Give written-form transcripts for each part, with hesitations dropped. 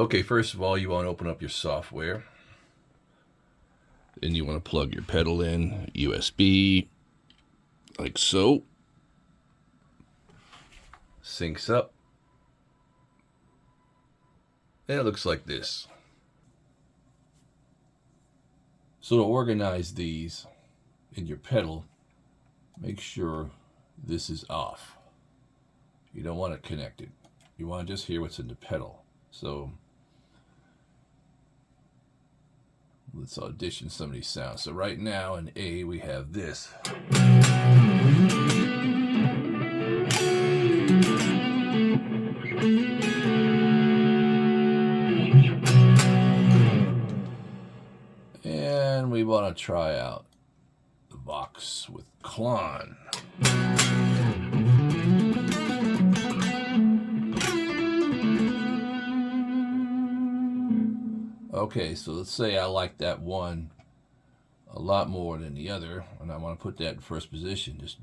Okay, first of all, you want to open up your software. Then you want to plug your pedal in, USB, like so. Syncs up. And it looks like this. So to organize these in your pedal, make sure this is off. You don't want it connected. You want to just hear what's in the pedal. So let's audition some of these sounds. So right now in A we have this. And we want to try out the Vox with Klon. Okay, so let's say I like that one a lot more than the other, and I want to put that in first position. Just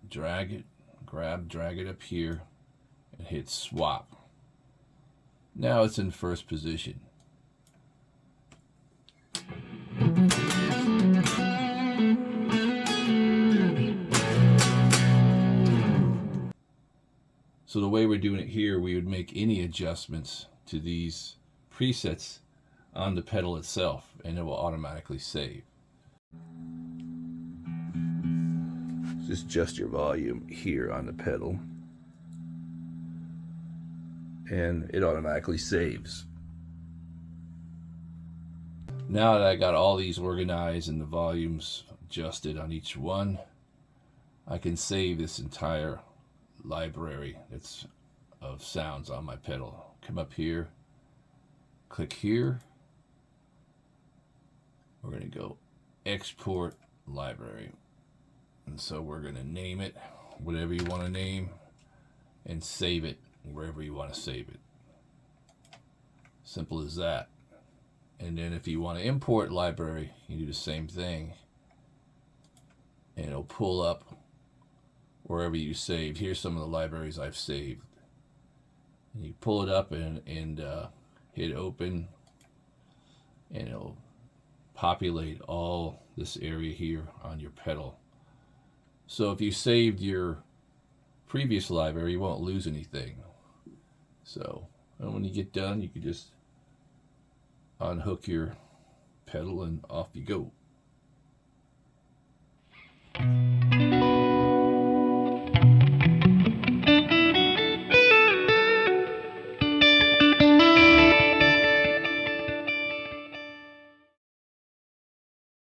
drag it, drag it up here, and hit swap. Now it's in first position. So the way we're doing it here, we would make any adjustments to these presets on the pedal itself, and it will automatically save. Just adjust your volume here on the pedal, and it automatically saves. Now that I got all these organized and the volumes adjusted on each one, I can save this entire library that's of sounds on my pedal. Come up here, click here. We're going to go export library. And so we're going to name it whatever you want to name and save it wherever you want to save it. Simple as that. And then if you want to import library, you do the same thing. And it'll pull up wherever you saved. Here's some of the libraries I've saved. And you pull it up and hit open, and it'll populate all this area here on your pedal. So if you saved your previous library, you won't lose anything. So and when you get done, you can just unhook your pedal and off you go.